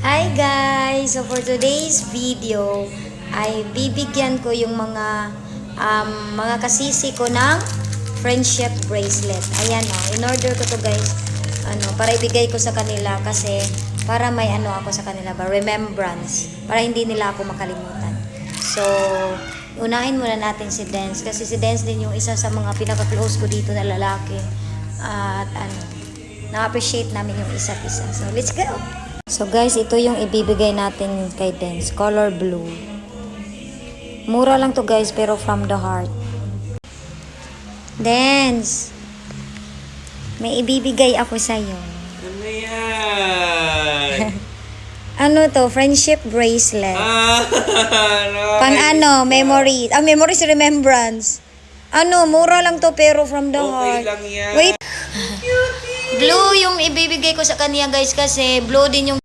Hi guys! So for today's video ay bibigyan ko yung mga kasisi ko ng friendship bracelet. Ayan in order ko to guys, para ibigay ko sa kanila kasi para may ako sa kanila ba, remembrance, para hindi nila ako makalimutan. So, unahin muna natin si Dance kasi si Dance din yung isa sa mga pinaka-close ko dito na lalaki. At na-appreciate namin yung isa't isa. So, let's go! So guys, ito yung ibibigay natin kay Dance. Color blue. Mura lang to guys, pero from the heart. Dance! May ibibigay ako sa'yo. Ano yan? Ano to? Friendship bracelet. No, memory. Memories, remembrance. Mura lang to pero from the heart. Okay lang yan. Wait. Blue yung ibibigay ko sa kanya guys kasi blue din yung